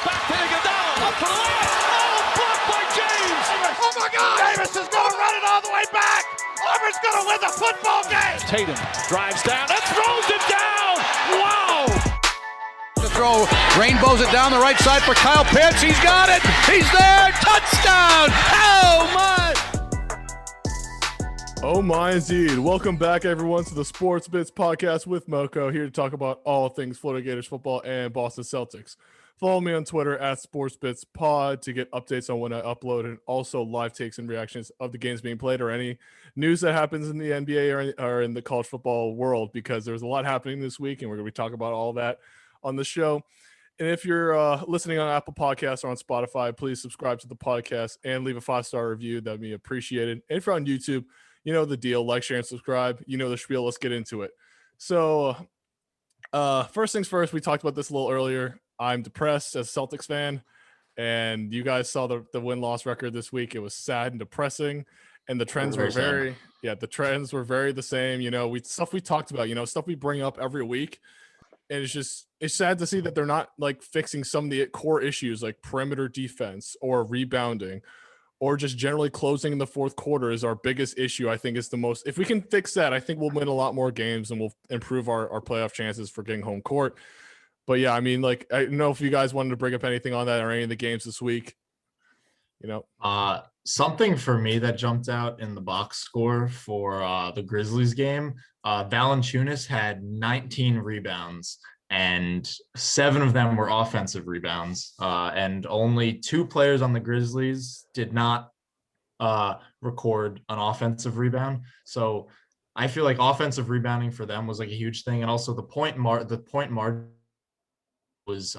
Back to Iguodala. Up for the layup. Oh, blocked by James. Oh, my God. Davis is going to run it all the way back. Auburn's going to win the football game. Tatum drives down and throws it down. Wow. To throw, rainbows it down the right side for Kyle Pitts. He's got it. He's there. Touchdown. Oh, my. Oh my indeed. Welcome back everyone to the Sports Bits podcast with Moko, here to talk about all things Florida Gators football and Boston Celtics. Follow me on Twitter at SportsBitsPod to get updates on when I upload, and also live takes and reactions of the games being played or any news that happens in the NBA or in the college football world, because there's a lot happening this week and we're going to be talking about all that on the show. And if you're listening on Apple Podcasts or on Spotify, please subscribe to the podcast and leave a 5-star review. That'd be appreciated. And if you're on YouTube, you know the deal. Like, share, and subscribe. You know the spiel. Let's get into it. So first things first, we talked about this a little earlier. I'm depressed as a Celtics fan, and you guys saw the win-loss record this week. It was sad and depressing, and the trends were very the same. You know, stuff we talked about, you know, stuff we bring up every week. And it's sad to see that they're not like fixing some of the core issues like perimeter defense or rebounding, or just generally closing in the fourth quarter is our biggest issue. I think is the most. If we can fix that, I think we'll win a lot more games and we'll improve our playoff chances for getting home court. But yeah, I mean, like, I don't know if you guys wanted to bring up anything on that or any of the games this week. You know, something for me that jumped out in the box score for the Grizzlies game. Valanciunas had 19 rebounds, and 7 of them were offensive rebounds. And only 2 players on the Grizzlies did not record an offensive rebound. So I feel like offensive rebounding for them was like a huge thing. And also the point margin was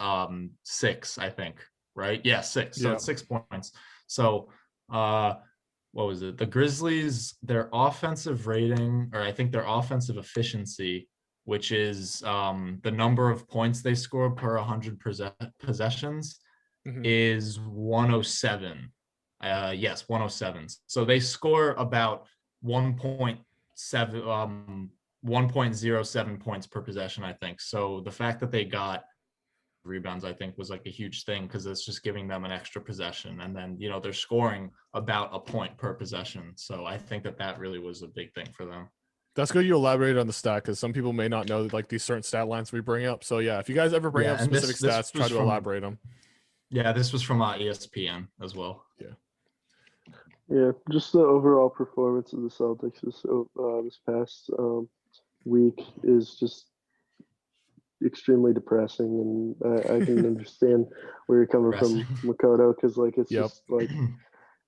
6, I think, right? Yeah, 6. So it's 6 points. So what was it? The Grizzlies, their offensive rating, or I think their offensive efficiency, which is the number of points they score per 100 possessions, is 107. Yes, 107. So they score about 1.07 points per possession, I think. So the fact that they got rebounds, I think, was like a huge thing, because it's just giving them an extra possession, and then, you know, they're scoring about a point per possession. So I think that really was a big thing for them. That's good you elaborated on the stat, because some people may not know like these certain stat lines we bring up. So yeah, if you guys ever bring up specific stats, try to elaborate them. Yeah, this was from ESPN as well. Yeah, just the overall performance of the Celtics this past week is just extremely depressing, and I can understand where you're coming from, Makoto, because like it's just like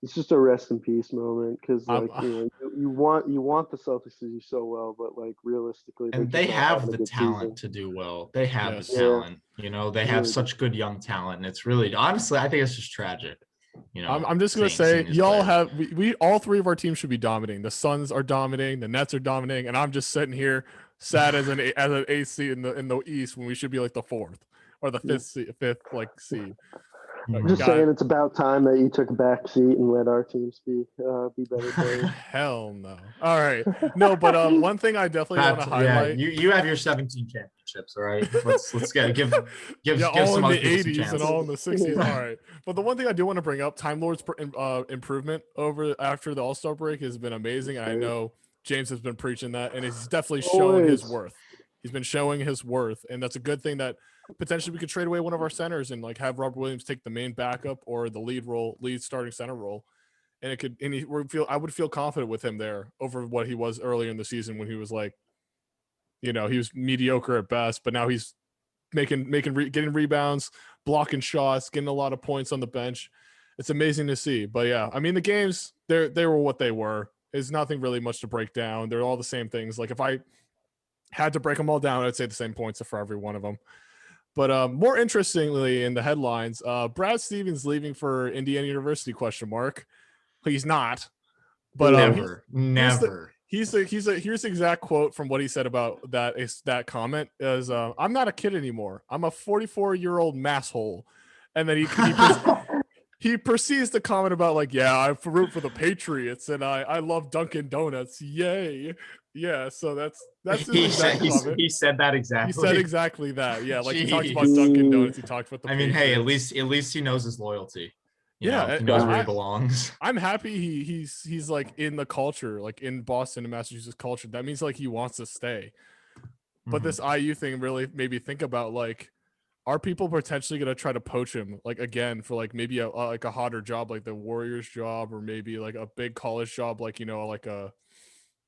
it's just a rest in peace moment, because like you want the Celtics to do so well, but like realistically, and they have the talent to do well. They have the talent, you know, they have such good young talent, and it's really, honestly, I think it's just tragic. You know, I'm just gonna say, y'all have we all 3 of our teams should be dominating. The Suns are dominating, the Nets are dominating, and I'm just sitting here sad as an 8th seed in the East, when we should be like the 4th or the 5th like seed. I'm just saying, it's about time that you took a back seat and let our teams be better players. Hell no. All right, no, but one thing I definitely want to highlight. Yeah, you have your 17 championships, all right. Let's give all some in the 80s and all in the 60s. All right, but the one thing I do want to bring up, Time Lord's improvement after the All-Star break has been amazing, and I know James has been preaching that, and he's definitely showing his worth. He's been showing his worth, and that's a good thing, that potentially we could trade away one of our centers and like have Robert Williams take the main backup or the lead starting center role. And I would feel confident with him there over what he was earlier in the season, when he was like, you know, he was mediocre at best, but now he's getting rebounds, blocking shots, getting a lot of points on the bench. It's amazing to see. But yeah, I mean, the games, they were what they were. There's nothing really much to break down. They're all the same things. Like, if I had to break them all down, I'd say the same points for every one of them. But more interestingly, in the headlines, Brad Stevens leaving for Indiana University ? He's not. But never. Here's the exact quote from what he said about that comment is, "I'm not a kid anymore. I'm a 44-year-old masshole." And then he proceeds to comment about like, "Yeah, I root for the Patriots and I love Dunkin' Donuts. Yay." Yeah, so that's his He exact said comment. he said that He exactly. said exactly that. Yeah, like he talked Jeez. about Dunkin' Donuts. He talked about the I mean, hey, Patriots. at least he knows his loyalty. You Yeah, know, he knows where he I, belongs. I'm happy he's like in the culture, like in Boston and Massachusetts culture. That means like he wants to stay. But this IU thing really made me think about like, are people potentially gonna try to poach him like again for like maybe like a hotter job like the Warriors job, or maybe like a big college job like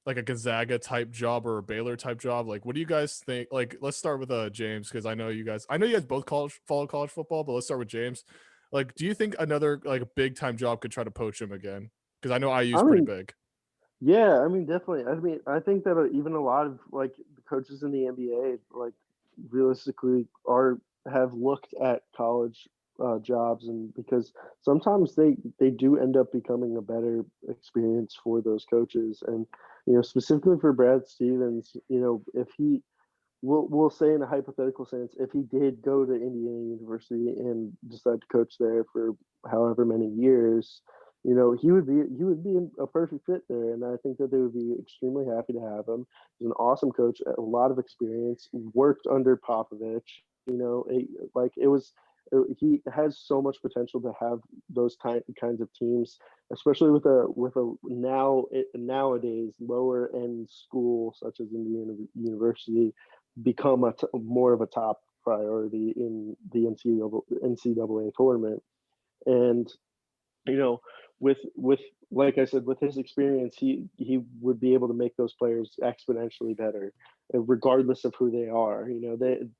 like a Gonzaga type job or a Baylor type job? Like, what do you guys think? Like, let's start with James, because I know you guys both follow college football, but let's start with James. Like, do you think another like a big time job could try to poach him again? Because I know IU's I pretty mean, big. yeah, I mean, definitely. I mean, I think that even a lot of like the coaches in the NBA, like realistically, have looked at college jobs, and because sometimes they do end up becoming a better experience for those coaches, and specifically for Brad Stevens, if he we'll say in a hypothetical sense, if he did go to Indiana University and decide to coach there for however many years, he would be a perfect fit there, and I think that they would be extremely happy to have him. He's an awesome coach, a lot of experience, worked under Popovich. Like it was. He has so much potential to have those kinds of teams, especially with a nowadays lower end school such as Indiana University become more of a top priority in the NCAA tournament. And you know, with like I said, with his experience, he would be able to make those players exponentially better, regardless of who they are.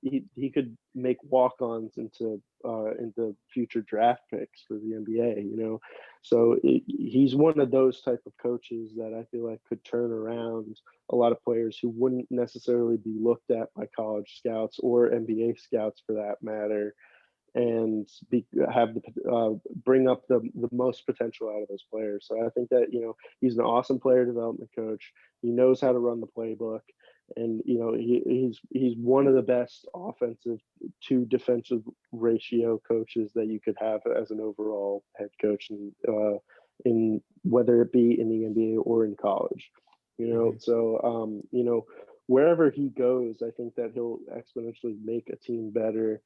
He could make walk-ons into future draft picks for the NBA. So he's one of those type of coaches that I feel like could turn around a lot of players who wouldn't necessarily be looked at by college scouts or NBA scouts for that matter, and have the bring up the most potential out of those players. So I think that he's an awesome player development coach. He knows how to run the playbook, and he's one of the best offensive to defensive ratio coaches that you could have as an overall head coach, in whether it be in the NBA or in college. So wherever he goes, I think that he'll exponentially make a team better.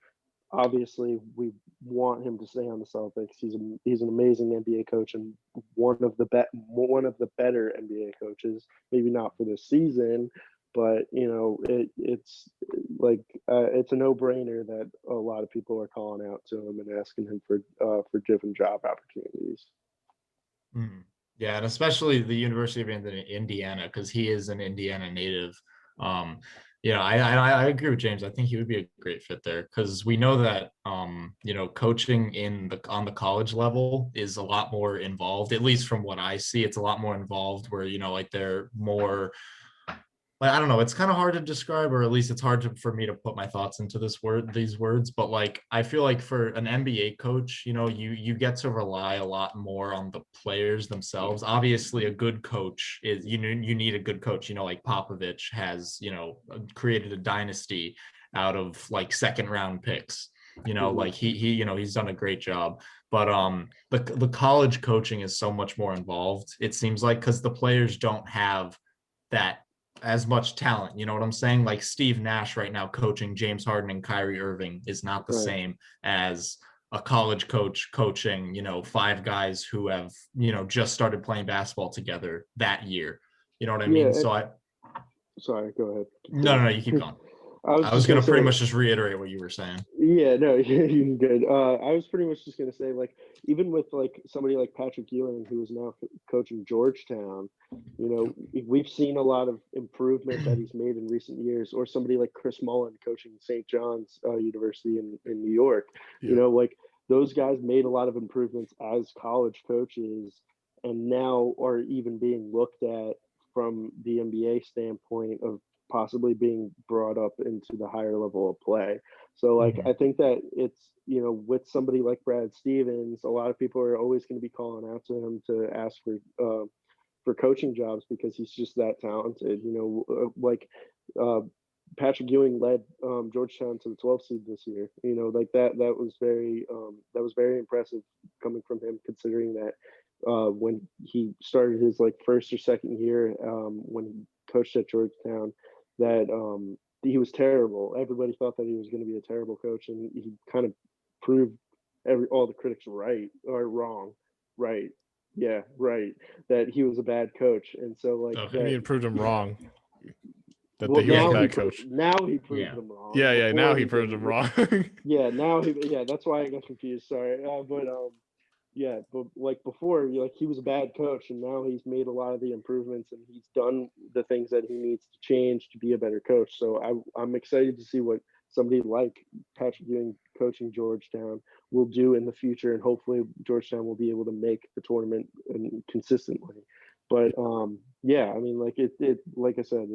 Obviously, we want him to stay on the Celtics. He's an amazing NBA coach and one of the better NBA coaches. Maybe not for this season, but it's like it's a no-brainer that a lot of people are calling out to him and asking him for different job opportunities. Mhm. Yeah, and especially the University of Indiana, because he is an Indiana native. I agree with James. I think he would be a great fit there, because we know that coaching on the college level is a lot more involved. At least from what I see, it's a lot more involved. Where like they're more. Like, I don't know, it's kind of hard to describe, or at least it's hard for me to put my thoughts into these words. But like, I feel like for an NBA coach, you get to rely a lot more on the players themselves. Obviously, a good coach is, you need a good coach. Like Popovich has, created a dynasty out of like second round picks. Like he's done a great job. But the college coaching is so much more involved, it seems like, because the players don't have that as much talent. You know what I'm saying? Like Steve Nash right now coaching James Harden and Kyrie Irving is not the Right. same as a college coach coaching, five guys who have, just started playing basketball togeter that year. You know what I mean? So sorry, go ahead. no, you keep going. I was going to pretty much just reiterate what you were saying. Yeah, no, you're good. I was pretty much just gonna say, like, even with like somebody like Patrick Ewing, who is now coaching Georgetown, we've seen a lot of improvement that he's made in recent years. Or somebody like Chris Mullen coaching St. John's University in New York. Yeah. Like those guys made a lot of improvements as college coaches, and now are even being looked at from the NBA standpoint of possibly being brought up into the higher level of play. So like I think that it's with somebody like Brad Stevens, a lot of people are always going to be calling out to him to ask for coaching jobs because he's just that talented. Like Patrick Ewing led Georgetown to the 12th seed this year. Like that was very impressive coming from him, considering that when he started his like first or second year, when coached at Georgetown, that he was terrible. Everybody thought that he was going to be a terrible coach, and he kind of proved all the critics right or wrong, right? Yeah, right. That he was a bad coach, and so like Okay. He proved him wrong. That well, he was a now bad coach. Now he proved them wrong. Yeah. Before Now he proved him wrong. Yeah, now that's why I got confused. Sorry, yeah, but like before, like he was a bad coach, and now he's made a lot of the improvements, and he's done the things that he needs to change to be a better coach. So I'm excited to see what somebody like Patrick Ewing coaching Georgetown will do in the future, and hopefully Georgetown will be able to make the tournament consistently. But yeah, I mean, like it like I said,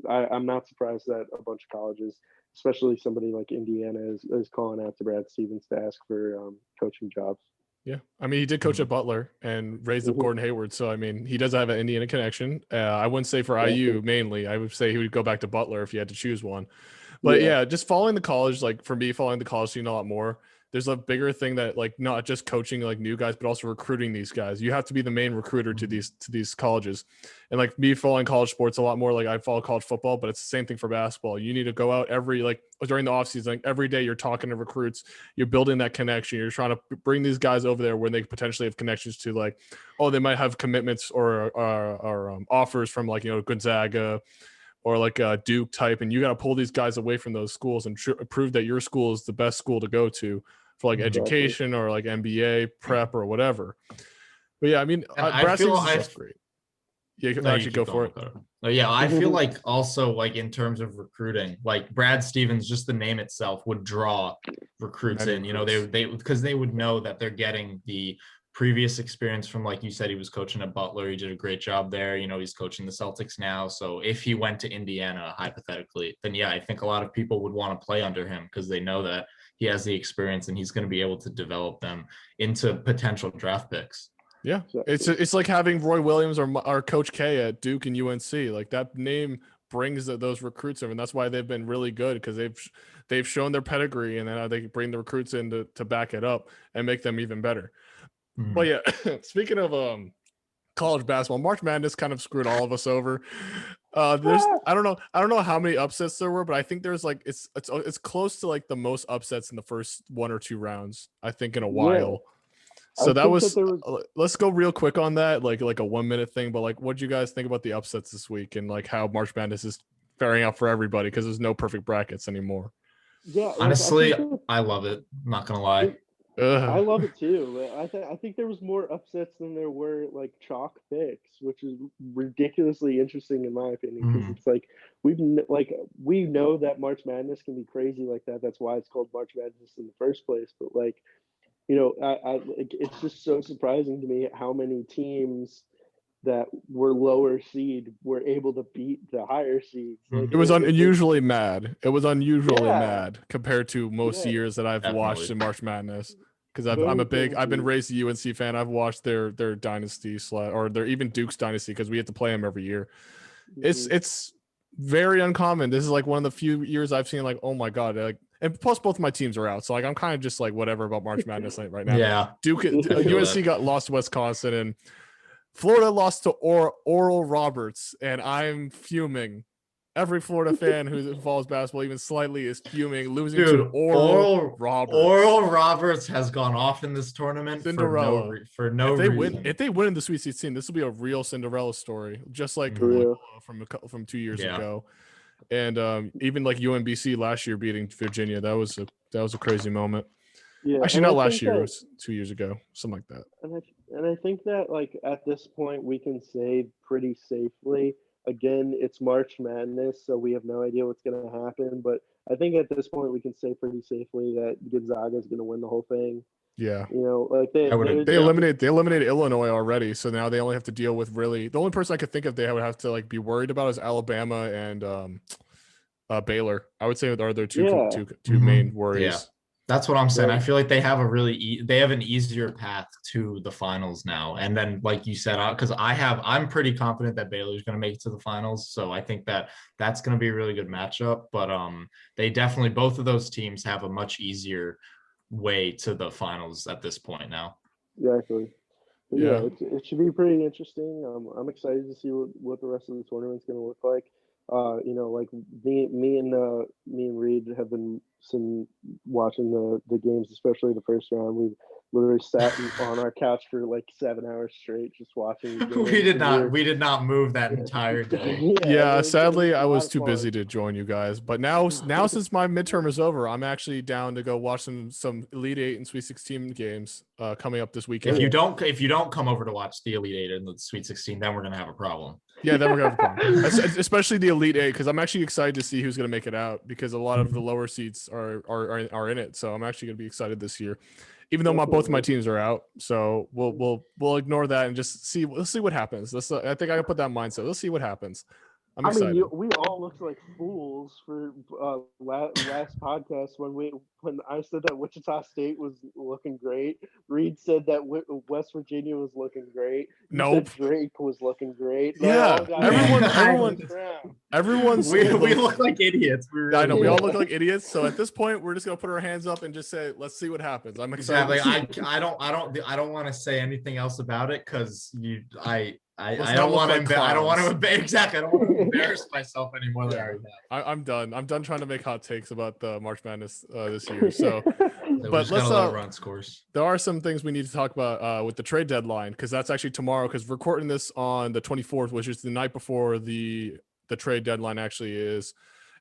I'm not surprised that a bunch of colleges, especially somebody like Indiana, is calling out to Brad Stevens to ask for coaching jobs. Yeah, I mean, he did coach at Butler and raised up Gordon Hayward, so I mean, he does have an Indiana connection. I wouldn't say for IU mainly. I would say he would go back to Butler if he had to choose one. But yeah, just following the college, like for me, following the college scene a lot more. There's a bigger thing that like not just coaching like new guys, but also recruiting these guys. You have to be the main recruiter to these colleges. And like me following college sports a lot more, like I follow college football, but it's the same thing for basketball. You need to go out during the offseason, like every day you're talking to recruits, you're building that connection. You're trying to bring these guys over there where they potentially have connections to like, oh, they might have commitments or offers from like, Gonzaga or like a Duke type. And you got to pull these guys away from those schools and prove that your school is the best school to go to for like education or like MBA prep or whatever. But yeah, I mean, Brad Stevens is great. Yeah, you can actually go for it. Yeah, I feel like also like in terms of recruiting, like Brad Stevens, just the name itself would draw recruits in. They because they would know that they're getting the previous experience from, like you said, he was coaching at Butler. He did a great job there. He's coaching the Celtics now. So if he went to Indiana, hypothetically, then yeah, I think a lot of people would want to play under him because they know that he has the experience and he's going to be able to develop them into potential draft picks. Yeah, it's like having Roy Williams or Coach K at Duke and UNC. Like that name brings those recruits over, and that's why they've been really good because they've shown their pedigree, and then they bring the recruits in to back it up and make them even better. Mm-hmm. But yeah, speaking of college basketball, March Madness kind of screwed all of us over. I don't know how many upsets there were, but I think there's like it's close to like the most upsets in the first one or two rounds, I think, in a while. So let's go real quick on that, like a 1 minute thing. But like, what do you guys think about the upsets this week and like how March Madness is faring out for everybody? Because there's no perfect brackets anymore. Yeah, honestly, I love it. I'm not gonna lie. I love it too. I think there was more upsets than there were like chalk picks, which is ridiculously interesting in my opinion. Because it's like we know that March Madness can be crazy like that. That's why it's called March Madness in the first place. But like, it's just so surprising to me how many teams that were lower seed were able to beat the higher seeds. Like, it was unusually mad. It was unusually mad compared to most years that I've watched in March Madness. Because I've been raised a UNC fan. I've watched their dynasty or their even Duke's dynasty because we have to play them every year. It's very uncommon. This is like one of the few years I've seen like, oh my God, like, and plus both of my teams are out. So like, I'm kind of just like whatever about March Madness right now. Yeah. UNC got lost to Wisconsin and Florida lost to Oral Roberts, and I'm fuming. Every Florida fan who follows basketball even slightly is fuming, losing to Oral Roberts. Oral Roberts has gone off in this tournament Cinderella. for no reason. If they win in the Sweet 16, this will be a real Cinderella story, just like from 2 years ago. And even like UMBC last year beating Virginia, that was a crazy moment. Yeah, actually, not last year. It was 2 years ago, something like that. And I think that like at this point we can say pretty safely. Again, it's March Madness, so we have no idea what's going to happen. But I think at this point we can say pretty safely that Gonzaga is going to win the whole thing. Yeah, like they eliminated Illinois already, so now they only have to deal with the only person I could think of they would have to like be worried about is Alabama and Baylor. I would say are their two main worries. Yeah. That's what I'm saying. I feel like they have they have an easier path to the finals now. And then, like you said, because I'm pretty confident that Baylor's going to make it to the finals. So I think that's going to be a really good matchup. But they definitely, both of those teams have a much easier way to the finals at this point now. Exactly. But yeah, it should be pretty interesting. I'm excited to see what the rest of the tournament's going to look like. Like me and Reed have been watching the games, especially the first round. We literally sat on our couch for like 7 hours straight just watching the games. We did not move that entire day. Yeah, sadly, a I lot was of too fun. busy to join you guys. But now since my midterm is over, I'm actually down to go watch some Elite Eight and Sweet 16 games coming up this weekend. If you don't come over to watch the Elite Eight and the Sweet 16, then we're gonna have a problem. Yeah, then we're gonna have a problem, especially the Elite Eight, because I'm actually excited to see who's gonna make it out, because a lot of the lower seeds are in it. So I'm actually gonna be excited this year, even though both of my teams are out. So we'll ignore that and just see. Let's see what happens. I think I can put that mindset. Let's see what happens. I'm excited. We all looked like fools for last podcast when I said that Wichita State was looking great. Reed said that West Virginia was looking great. Nope. Drake was looking great. Yeah, everyone's. We look like idiots. I know we all look like idiots. So at this point, we're just gonna put our hands up and just say, "Let's see what happens." I'm excited. Exactly. I don't want to say anything else about it because I don't want to embarrass myself anymore than I already have. I'm done. I'm done trying to make hot takes about the March Madness this year. So, but let's run scores. There are some things we need to talk about with the trade deadline, because that's actually tomorrow. Because we're recording this on the 24th, which is the night before the trade deadline actually is.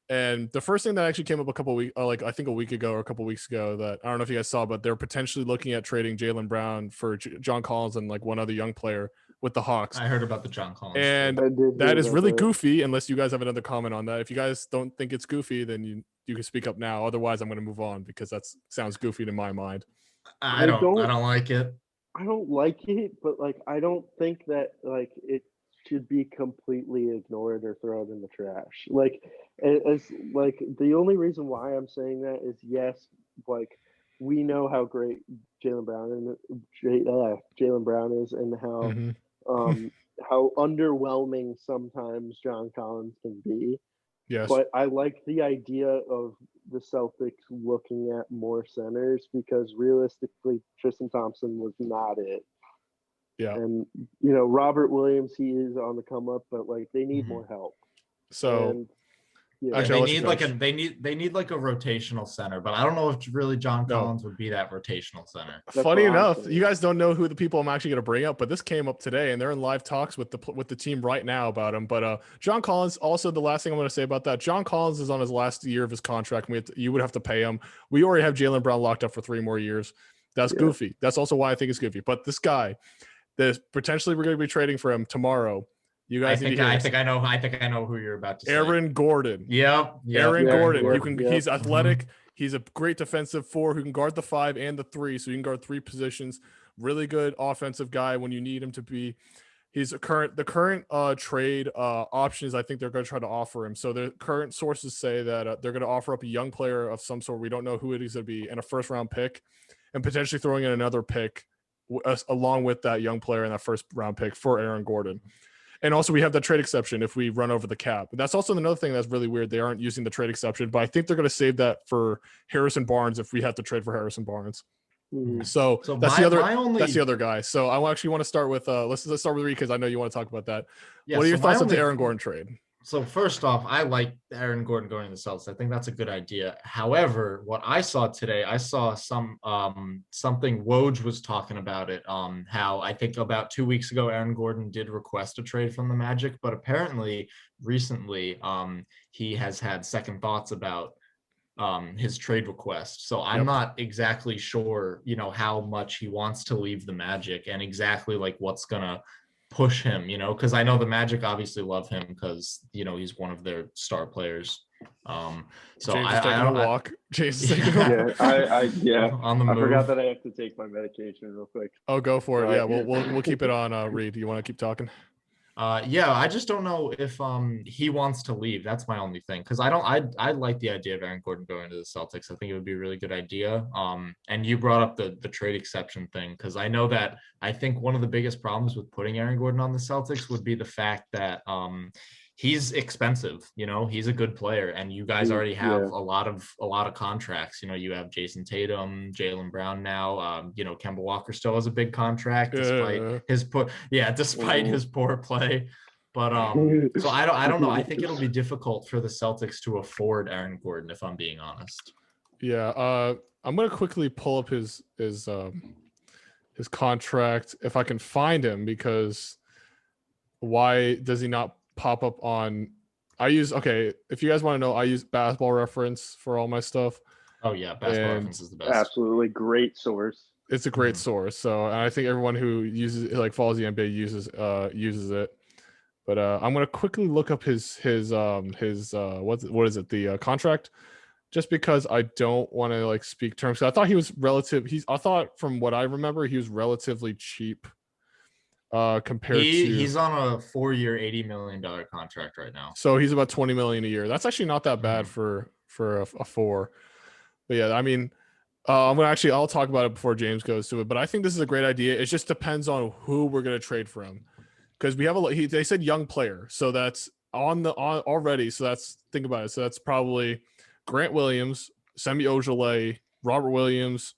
And the first thing that actually came up I think a week ago or a couple weeks ago, that I don't know if you guys saw, but they're potentially looking at trading Jalen Brown for John Collins and like one other young player with the Hawks. I heard about the John Collins. And that is really goofy, unless you guys have another comment on that. If you guys don't think it's goofy, then you can speak up now. Otherwise, I'm going to move on, because that sounds goofy to my mind. I don't like it. I don't like it, but like I don't think that like it should be completely ignored or thrown in the trash. Like as like the only reason why I'm saying that is, yes, like we know how great Jalen Brown is, and how how underwhelming sometimes John Collins can be. Yes. But I like the idea of the Celtics looking at more centers, because realistically Tristan Thompson was not it. Yeah. And Robert Williams, he is on the come up, but like they need more help. So they need like a rotational center, but I don't know if really John Collins would be that rotational center. Funny enough, you guys don't know who the people I'm actually going to bring up, but this came up today, and they're in live talks with the team right now about him. But John Collins, also the last thing I'm going to say about that, John Collins is on his last year of his contract. You would have to pay him. We already have Jalen Brown locked up for 3 more years. That's goofy. That's also why I think it's goofy. But this guy, potentially we're going to be trading for him tomorrow. You guys I think I know who you're about to say. Aaron Gordon. Yep. Aaron Gordon. He's athletic. He's a great defensive 4 who can guard the 5 and the 3, so you can guard 3 positions. Really good offensive guy when you need him to be. He's the current trade options I think they're going to try to offer him. So the current sources say that they're going to offer up a young player of some sort. We don't know who it is going to be, and a first-round pick, and potentially throwing in another pick along with that young player and that first-round pick for Aaron Gordon. And also we have that trade exception if we run over the cap. And that's also another thing that's really weird. They aren't using the trade exception, but I think they're going to save that for Harrison Barnes if we have to trade for Harrison Barnes. So that's the other guy. So I actually want to start with let's start with Reed, because I know you want to talk about that. Yeah, what are your thoughts on the Aaron Gordon trade? So first off, I like Aaron Gordon going to the Celtics. I think that's a good idea. However, what I saw today, I saw something Woj was talking about it. How I think about 2 weeks ago, Aaron Gordon did request a trade from the Magic, but apparently recently he has had second thoughts about his trade request. So I'm not exactly sure, how much he wants to leave the Magic and exactly like what's gonna push him, because I know the Magic obviously love him because he's one of their star players. So James is taking a walk. James is taking a walk. On the move. I forgot that I have to take my medication real quick. Oh, go for it. Yeah, we'll keep it on. Reed, you want to keep talking? I just don't know if he wants to leave. That's my only thing, because I like the idea of Aaron Gordon going to the Celtics. I think it would be a really good idea. And you brought up the trade exception thing, because I know that I think one of the biggest problems with putting Aaron Gordon on the Celtics would be the fact that he's expensive. He's a good player, and you guys already have a lot of contracts. You have Jason Tatum, Jalen Brown now. Kemba Walker still has a big contract despite his poor play. But so I don't know. I think it'll be difficult for the Celtics to afford Aaron Gordon, if I'm being honest. Yeah, I'm gonna quickly pull up his contract if I can find him, because why does he not pop up on? If you guys want to know, I use Basketball Reference for all my stuff. Oh yeah, Basketball Reference is the best. Absolutely great source. It's a great source. So, and I think everyone who uses follows the NBA uses it. But I'm gonna quickly look up his what is it, the contract, just because I don't want to speak terms. I thought he was I thought from what I remember he was relatively cheap compared to. He's on a 4-year, $80 million contract right now. So he's about $20 million a year. That's actually not that bad for a 4. But yeah, I mean, I'll talk about it before James goes to it. But I think this is a great idea. It just depends on who we're gonna trade for him. Because we have they said young player, so that's on already. So think about it. So that's probably Grant Williams, Semi Ojeleye, Robert Williams,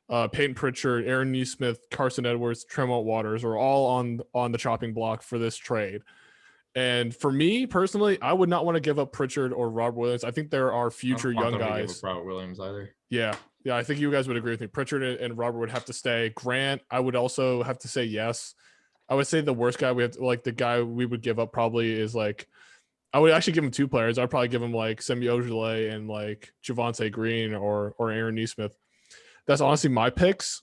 Peyton Pritchard, Aaron Nesmith, Carson Edwards, Tremont Waters are all on the chopping block for this trade. And for me personally, I would not want to give up Pritchard or Robert Williams. I think there are future young guys. Give up Robert Williams either. Yeah, I think you guys would agree with me. Pritchard and Robert would have to stay. Grant, I would also have to say yes. I would say the worst guy the guy we would give up probably is I would actually give him 2 players. I'd probably give him Semi Ojeleye and Javonte Green or Aaron Nesmith. That's honestly my picks.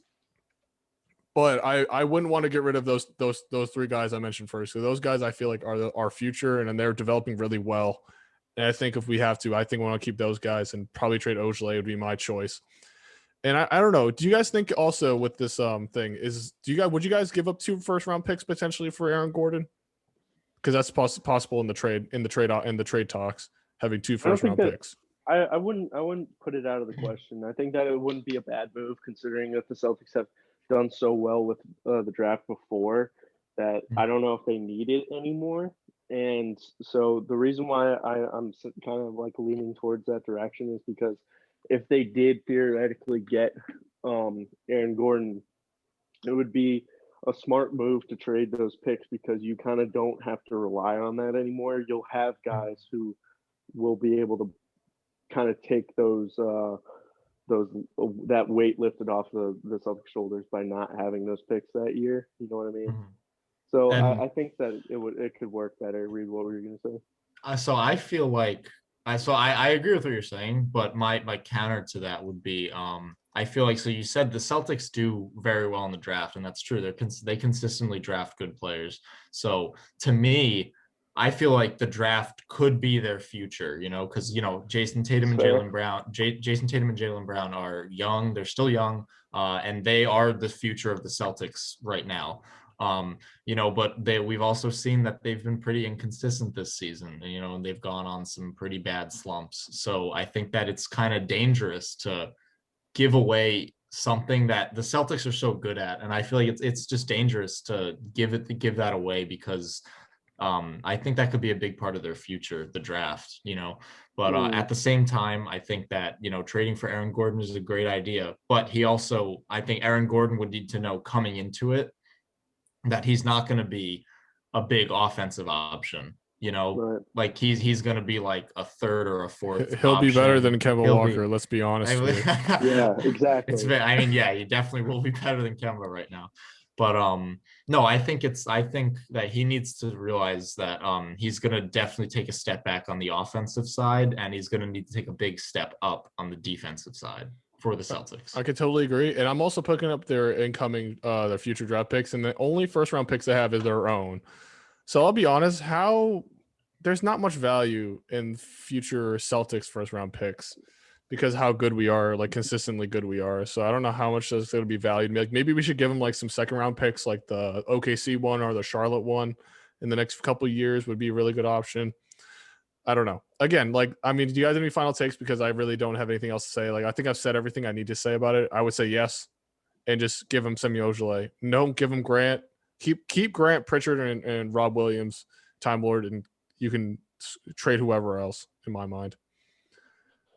But I wouldn't want to get rid of those 3 guys I mentioned first. So those guys I feel like are our future, and they're developing really well. And I think if we have to, I think we want to keep those guys, and probably trade Ojeleye would be my choice. And I don't know. Do you guys think also with this thing would you guys give up 2 first-round picks potentially for Aaron Gordon? Because that's possible in the trade talks, having 2 first-round picks. I wouldn't put it out of the question. I think that it wouldn't be a bad move, considering that the Celtics have done so well with the draft before that I don't know if they need it anymore. And so the reason why I'm kind of leaning towards that direction is because if they did theoretically get Aaron Gordon, it would be a smart move to trade those picks, because you kind of don't have to rely on that anymore. You'll have guys who will be able to kind of take that weight lifted off the Celtics shoulders by not having those picks that year. You know what I mean? Mm-hmm. So I think that it could work better. Reed, what were you going to say? So I feel like I agree with what you're saying, but my counter to that would be I feel like, so you said the Celtics do very well in the draft, and that's true. They consistently draft good players. So to me, I feel like the draft could be their future, because Jason Tatum and Jalen Brown are young. They're still young, and they are the future of the Celtics right now. But we've also seen that they've been pretty inconsistent this season, and they've gone on some pretty bad slumps. So I think that it's kind of dangerous to give away something that the Celtics are so good at. And I feel like it's just dangerous to give that away, because I think that could be a big part of their future, the draft, but at the same time, I think that, trading for Aaron Gordon is a great idea, but I think Aaron Gordon would need to know coming into it that he's not going to be a big offensive option, right. He's going to be like a 3rd or a 4th. He'll be better than Kemba Walker. Let's be honest. Yeah, exactly. He definitely will be better than Kemba right now. But no, I think that he needs to realize that he's going to definitely take a step back on the offensive side, and he's going to need to take a big step up on the defensive side for the Celtics. I could totally agree. And I'm also picking up their incoming, their future draft picks, and the only first-round picks they have is their own. So I'll be honest, there's not much value in future Celtics first-round picks, because how good we are, consistently good we are. So I don't know how much that's going to be valued. Maybe we should give them some second round picks, like the OKC one or the Charlotte one in the next couple of years would be a really good option. I don't know. Again, do you guys have any final takes? Because I really don't have anything else to say. I think I've said everything I need to say about it. I would say yes, and just give him Semi Ojeleye. No, give him Grant. Keep Grant, Pritchard, and Rob Williams, Time Lord, and you can trade whoever else in my mind.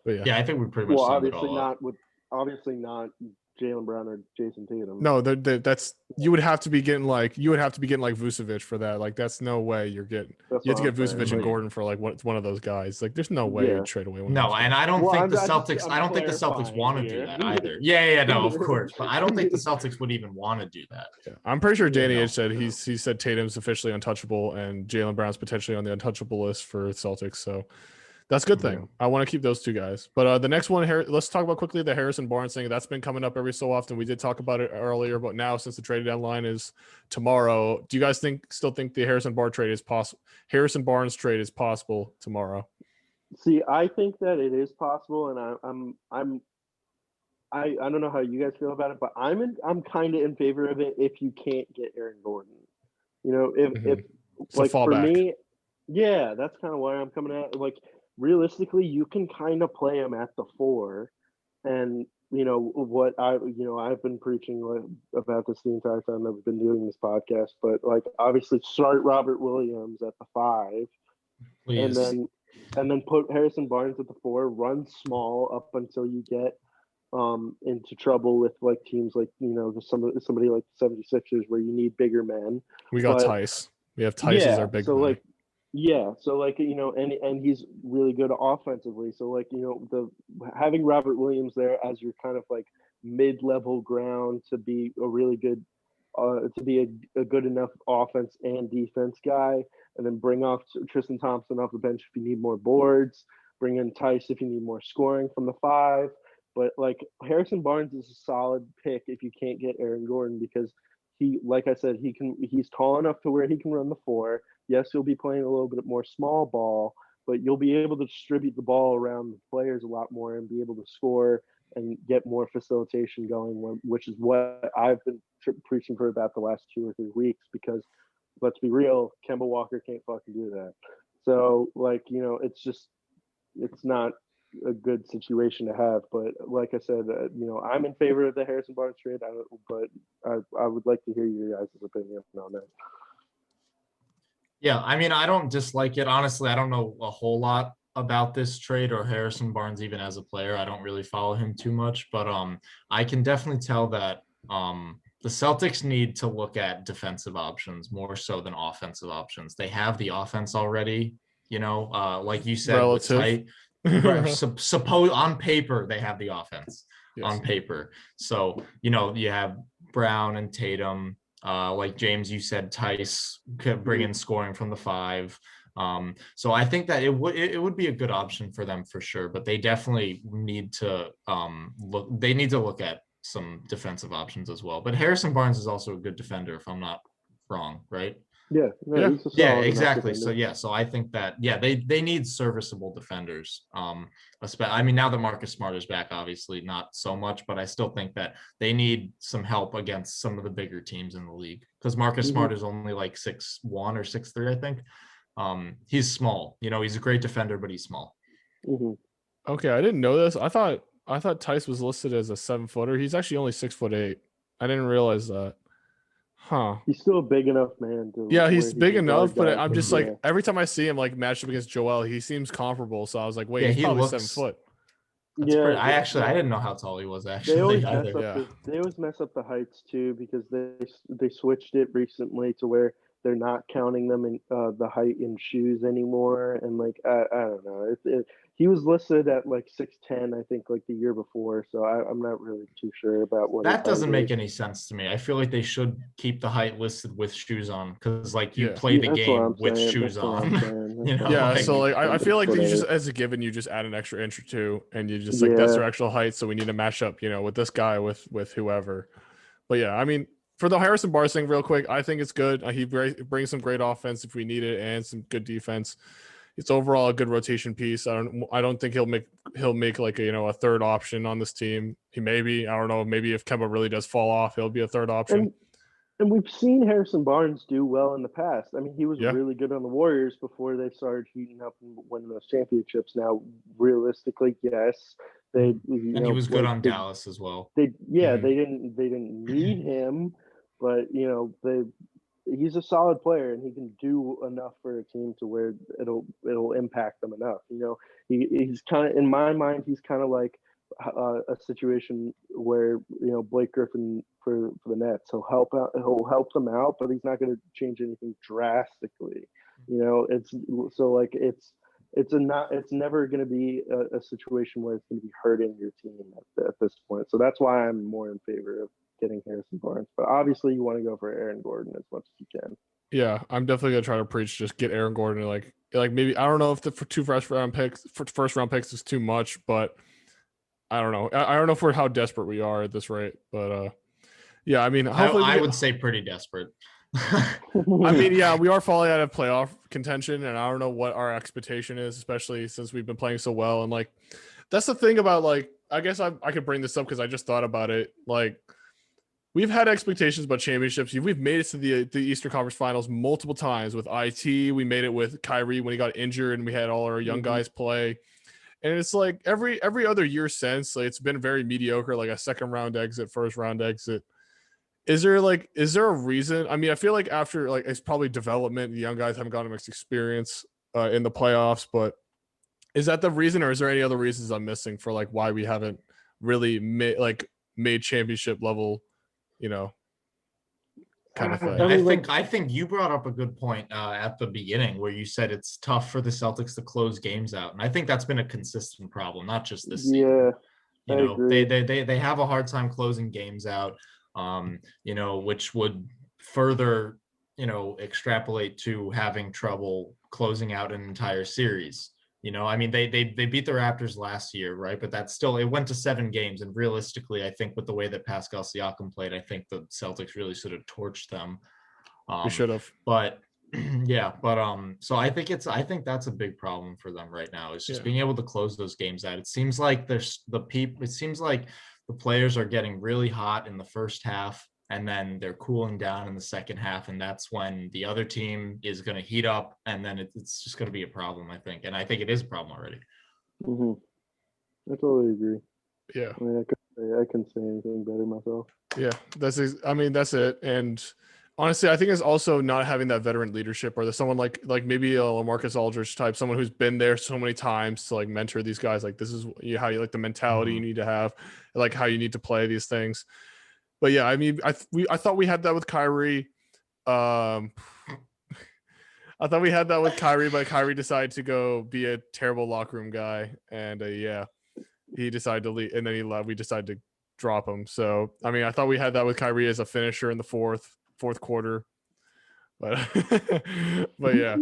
But Yeah, I think we pretty much summed it all up. Obviously not Jalen Brown or Jason Tatum. No, that's you would have to be getting like Vucevic for that. Like that's no way you're getting. You have to get Vucevic and Gordon for like one of those guys. Like there's no way you'd trade away one. No, and I don't think the Celtics. I don't think the Celtics want to do that either. Yeah, no, of course, but I don't think the Celtics would even want to do that. Yeah. I'm pretty sure Danny Ainge said he said Tatum's officially untouchable and Jalen Brown's potentially on the untouchable list for Celtics. So. That's a good thing. I want to keep those two guys. But the next one here, let's talk about quickly the Harrison Barnes thing. That's been coming up every so often. We did talk about it earlier, but now since the trade deadline is tomorrow, do you guys still think the Harrison Barnes trade is possible? Harrison Barnes trade is possible tomorrow? See, I think that it is possible, and I don't know how you guys feel about it, but I'm kind of in favor of it if you can't get Aaron Gordon. You know, if like for me, yeah, that's kind of why I'm coming at like. Realistically, you can kind of play him at the 4, and you know what I've been preaching about this the entire time I've been doing this podcast. But like, obviously, start Robert Williams at the 5, Please. and then put Harrison Barnes at the 4. Run small up until you get into trouble with like teams like somebody like the 76ers where you need bigger men. We got Tice. We have Tice as our big man. Like. Yeah, so like and he's really good offensively. So like having Robert Williams there as your kind of like mid-level ground to be a really good to be a good enough offense and defense guy, and then bring off Tristan Thompson off the bench if you need more boards. Bring in Tice if you need more scoring from the 5. But like Harrison Barnes is a solid pick if you can't get Aaron Gordon because he, like I said, he's tall enough to where he can run the 4. Yes, you'll be playing a little bit more small ball, but you'll be able to distribute the ball around the players a lot more and be able to score and get more facilitation going, which is what I've been preaching for about the last 2 or 3 weeks because let's be real, Kemba Walker can't fucking do that. So like, it's not a good situation to have, but like I said, I'm in favor of the Harrison Barnes trade, but I would like to hear your guys' opinion on that. Yeah, I mean, I don't dislike it. Honestly, I don't know a whole lot about this trade or Harrison Barnes even as a player. I don't really follow him too much, but I can definitely tell that the Celtics need to look at defensive options more so than offensive options. They have the offense already, like you said, relative. Suppose on paper they have the offense on paper. So, you have Brown and Tatum. Like James, you said, Tice could bring in scoring from the 5. So I think that it would be a good option for them for sure, but they definitely need to look at some defensive options as well. But Harrison Barnes is also a good defender, if I'm not wrong, right? Yeah, exactly. So I think that they need serviceable defenders. I mean, now that Marcus Smart is back, obviously not so much, but I still think that they need some help against some of the bigger teams in the league because Marcus Smart is only like 6'1" or 6'3", I think. He's small. He's a great defender, but he's small. Okay, I didn't know this. I thought Tice was listed as a 7-footer. He's actually only 6'8". I didn't realize that. Huh. He's still a big enough man. He's big enough, but I'm just like every time I see him like matched up against Joel, he seems comparable. So I was like, wait, he's probably 7 foot. I didn't know how tall he was actually. They always mess up the heights too because they switched it recently to where they're not counting them in the height in shoes anymore, and like I don't know. He was listed at like 6'10", I think, like the year before. So I'm not really too sure about what that doesn't make any sense to me. I feel like they should keep the height listed with shoes on because like you play the game with shoes on. So like I feel like you just as a given you just add an extra inch or 2, and you just like that's their actual height. So we need to match up, with this guy with whoever. But yeah, I mean. For the Harrison Barnes thing, real quick, I think it's good. He brings some great offense if we need it, and some good defense. It's overall a good rotation piece. I don't think he'll make like a third option on this team. He maybe, I don't know, maybe if Kemba really does fall off, he'll be a third option. And we've seen Harrison Barnes do well in the past. I mean, he was really good on the Warriors before they started heating up and winning those championships. Now, realistically, yes, and he was good on Dallas as well. They didn't need him, but he's a solid player and he can do enough for a team to where it'll impact them enough. He's kind of, in my mind, he's kind of like a situation where Blake Griffin for the Nets. He'll help them out, but he's not going to change anything drastically. It's never going to be a situation where it's going to be hurting your team at this point. So that's why I'm more in favor of getting Harrison Barnes. But obviously, you want to go for Aaron Gordon as much as you can. Yeah, I'm definitely gonna try to preach just get Aaron Gordon. Like maybe I don't know if the two first round picks is too much, but I don't know. I don't know for how desperate we are at this rate, but yeah, I mean, hopefully I would say pretty desperate. I mean, yeah, we are falling out of playoff contention, and I don't know what our expectation is, especially since we've been playing so well. And like, that's the thing about like, I guess I could bring this up because I just thought about it. Like, we've had expectations about championships. We've made it to the Eastern Conference Finals multiple times with IT. We made it with Kyrie when he got injured, and we had all our young guys play. And it's like every other year since, like, it's been very mediocre, like a second round exit, first round exit. Is there a reason? I mean, I feel like after, like, it's probably development. The young guys haven't gotten much experience in the playoffs, but is that the reason, or is there any other reasons I'm missing for like why we haven't really made championship level, kind of thing? I think you brought up a good point at the beginning where you said it's tough for the Celtics to close games out, and I think that's been a consistent problem, not just this season. I agree. They have a hard time closing games out. Which would further, extrapolate to having trouble closing out an entire series. I mean, they beat the Raptors last year, right? But that's still, it went to 7 games. And realistically, I think with the way that Pascal Siakam played, I think the Celtics really should have torched them. We should have. But yeah, so I think that's a big problem for them right now, is just being able to close those games out. It seems like the players are getting really hot in the first half, and then they're cooling down in the second half, and that's when the other team is going to heat up, and then it's just going to be a problem, I think. And I think it is a problem already. Mm-hmm. I totally agree. Yeah. I mean, I couldn't say anything better myself. Yeah, that's it. And honestly, I think it's also not having that veteran leadership, or there's someone like maybe a LaMarcus Aldridge type, someone who's been there so many times to like mentor these guys. Like, this is how you, like, the mentality you need to have, like how you need to play these things. But yeah, I mean, I thought we had that with Kyrie. I thought we had that with Kyrie, but Kyrie decided to go be a terrible locker room guy, and he decided to leave, and then he left. We decided to drop him. So I mean, I thought we had that with Kyrie as a finisher in the fourth quarter, but yeah.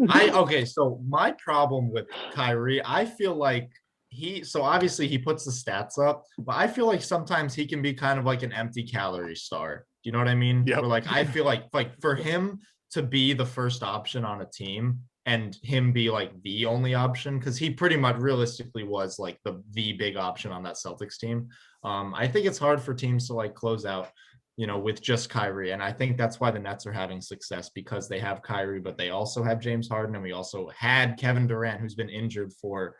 So my problem with Kyrie, I feel like obviously he puts the stats up, but I feel like sometimes he can be kind of like an empty calorie star. Do you know what I mean? Yeah. Like, I feel like for him to be the first option on a team and him be like the only option, because he pretty much realistically was like the big option on that Celtics team. I think it's hard for teams to like close out, with just Kyrie. And I think that's why the Nets are having success, because they have Kyrie, but they also have James Harden. And we also had Kevin Durant, who's been injured for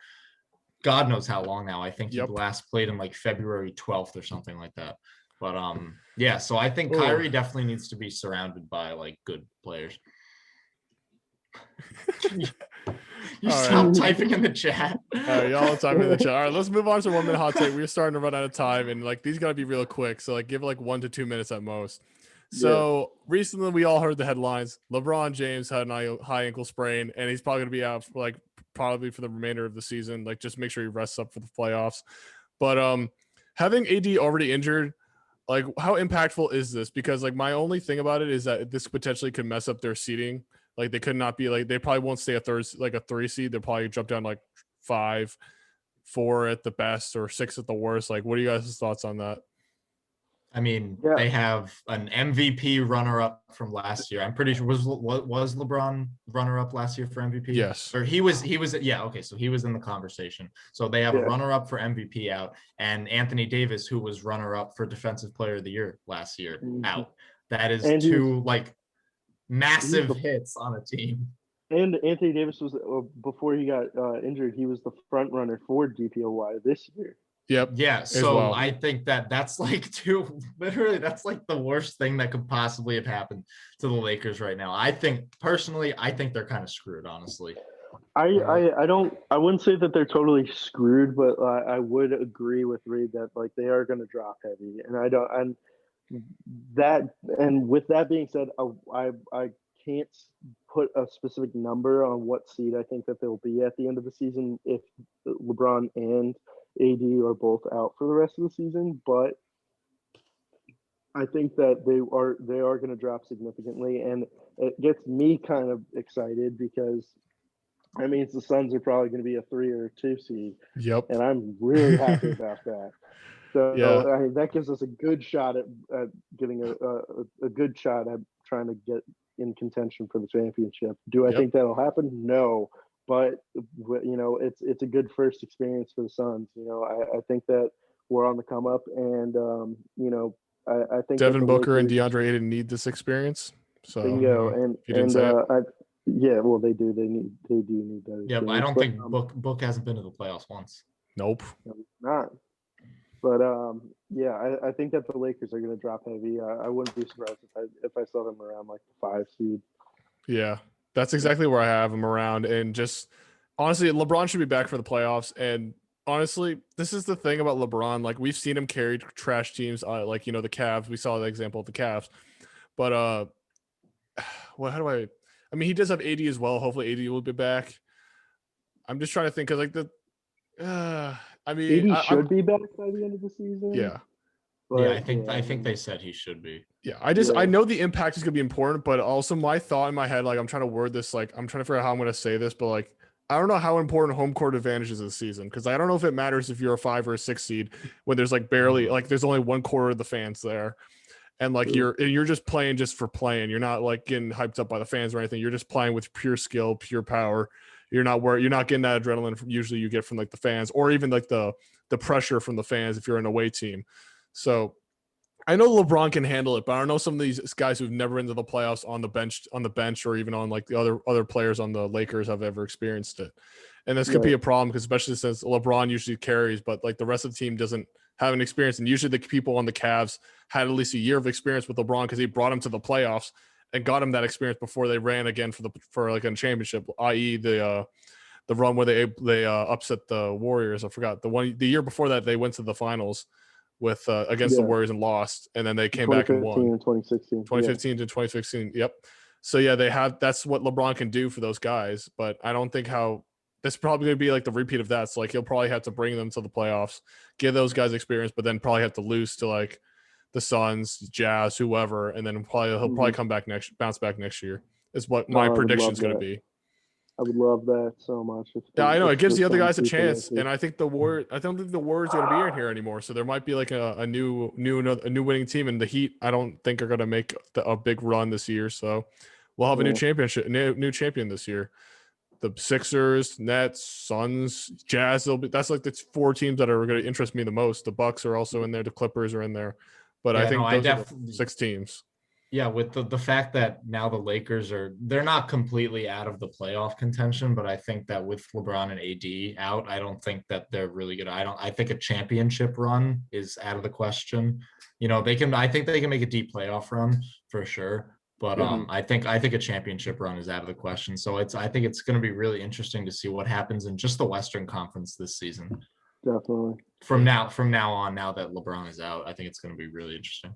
God knows how long now. I think he last played in like February 12th or something like that. But yeah, so I think Kyrie definitely needs to be surrounded by like good players. You stop typing in the chat. All right, y'all are typing in the chat. All right, let's move on to 1 minute hot take. We're starting to run out of time, and like these gotta be real quick. So like give like 1 to 2 minutes at most. So recently we all heard the headlines. LeBron James had a high ankle sprain, and he's probably gonna be out for probably for the remainder of the season. Like, just make sure he rests up for the playoffs. But having AD already injured, like, how impactful is this? Because like my only thing about it is that this potentially could mess up their seeding. Like, they could not be like, they probably won't stay a 3 seed. They'll probably jump down like 5, 4 at the best, or 6 at the worst. Like, what are you guys' thoughts on that? I mean, they have an MVP runner-up from last year. I'm pretty sure was LeBron runner-up last year for MVP? Yes. Or he was. Yeah. Okay. So he was in the conversation. So they have a runner-up for MVP out, and Anthony Davis, who was runner-up for Defensive Player of the Year last year, out. That is two like massive hits on a team. And Anthony Davis was, before he got injured, he was the front runner for DPOY this year. Yep. Yeah, as so well. I think that's like literally that's like the worst thing that could possibly have happened to the Lakers right now. I think personally, I think they're kind of screwed, honestly. I wouldn't say that they're totally screwed, but I would agree with Reed that like they are going to drop heavy, and I don't and that and with that being said, I can't put a specific number on what seed I think that they'll be at the end of the season if LeBron and AD are both out for the rest of the season, but I think that they are going to drop significantly, and it gets me kind of excited because that means the Suns are probably going to be a 3 or a 2 seed, Yep. and I'm really happy about that. So Yeah. I mean, that gives us a good shot at getting a good shot at trying to get in contention for the championship. Do I Yep. think that'll happen? No, but you know, it's a good first experience for the Suns. You know, I think that we're on the come up, and you know, I think that Devin the Booker and Lakers, DeAndre Ayton need this experience. So bingo, if you didn't say it. yeah, well, they do. They do need that. Yeah, but I don't experience, think Book hasn't been to the playoffs once. Nope. not. But yeah, I think that the Lakers are going to drop heavy. I wouldn't be surprised if I saw them around like the 5 seed. Yeah, that's exactly where I have him around. And just honestly, LeBron should be back for the playoffs. And honestly, this is the thing about LeBron. Like we've seen him carry trash teams, like the Cavs. We saw the example of the Cavs. But how do I mean, he does have AD as well. Hopefully, AD will be back. I'm just trying to think because like I mean, AD should be back by the end of the season. Yeah. But, yeah, I think they said he should be. Yeah, I know the impact is gonna be important, but also my thought in my head, like I'm trying to word this, like I'm trying to figure out how I'm gonna say this, but like I don't know how important home court advantage is this season because I don't know if it matters if you're a 5 or a 6 seed when there's like barely like there's only 1/4 of the fans there, and like you're just playing just for playing. You're not like getting hyped up by the fans or anything. You're just playing with pure skill, pure power. You're not getting that adrenaline from usually you get from like the fans or even like the pressure from the fans if you're an away team. So I know LeBron can handle it, but I don't know some of these guys who've never been to the playoffs on the bench or even on like the other players on the Lakers have ever experienced it. And this could be a problem because especially since LeBron usually carries, but like the rest of the team doesn't have an experience. And usually the people on the Cavs had at least a year of experience with LeBron because he brought him to the playoffs and got him that experience before they ran again for like a championship, i.e. the run where they upset the Warriors. I forgot the year before that they went to the finals with against the Warriors and lost, and then they came back and won. 2015 to 2016. Yep. So yeah, that's what LeBron can do for those guys, but I don't think that's probably going to be like the repeat of that. So like he'll probably have to bring them to the playoffs, give those guys experience, but then probably have to lose to like the Suns, Jazz, whoever, and then he'll probably bounce back next year. Is what my prediction is going to be. I would love that so much. Yeah, I know it gives the other guys a chance, and I think I don't think the Warriors are going to be in here anymore. So there might be like a new winning team, and the Heat I don't think are going to make a big run this year. So we'll have a new champion this year. The Sixers, Nets, Suns, Jazz. That's like the 4 teams that are going to interest me the most. The Bucks are also in there. The Clippers are in there, but I think those are the 6 teams. Yeah, with the fact that now the Lakers they're not completely out of the playoff contention, but I think that with LeBron and AD out, I don't think that they're really good. I think a championship run is out of the question. I think they can make a deep playoff run for sure, but I think a championship run is out of the question. So I think it's going to be really interesting to see what happens in just the Western Conference this season. Definitely. From now on, now that LeBron is out, I think it's going to be really interesting.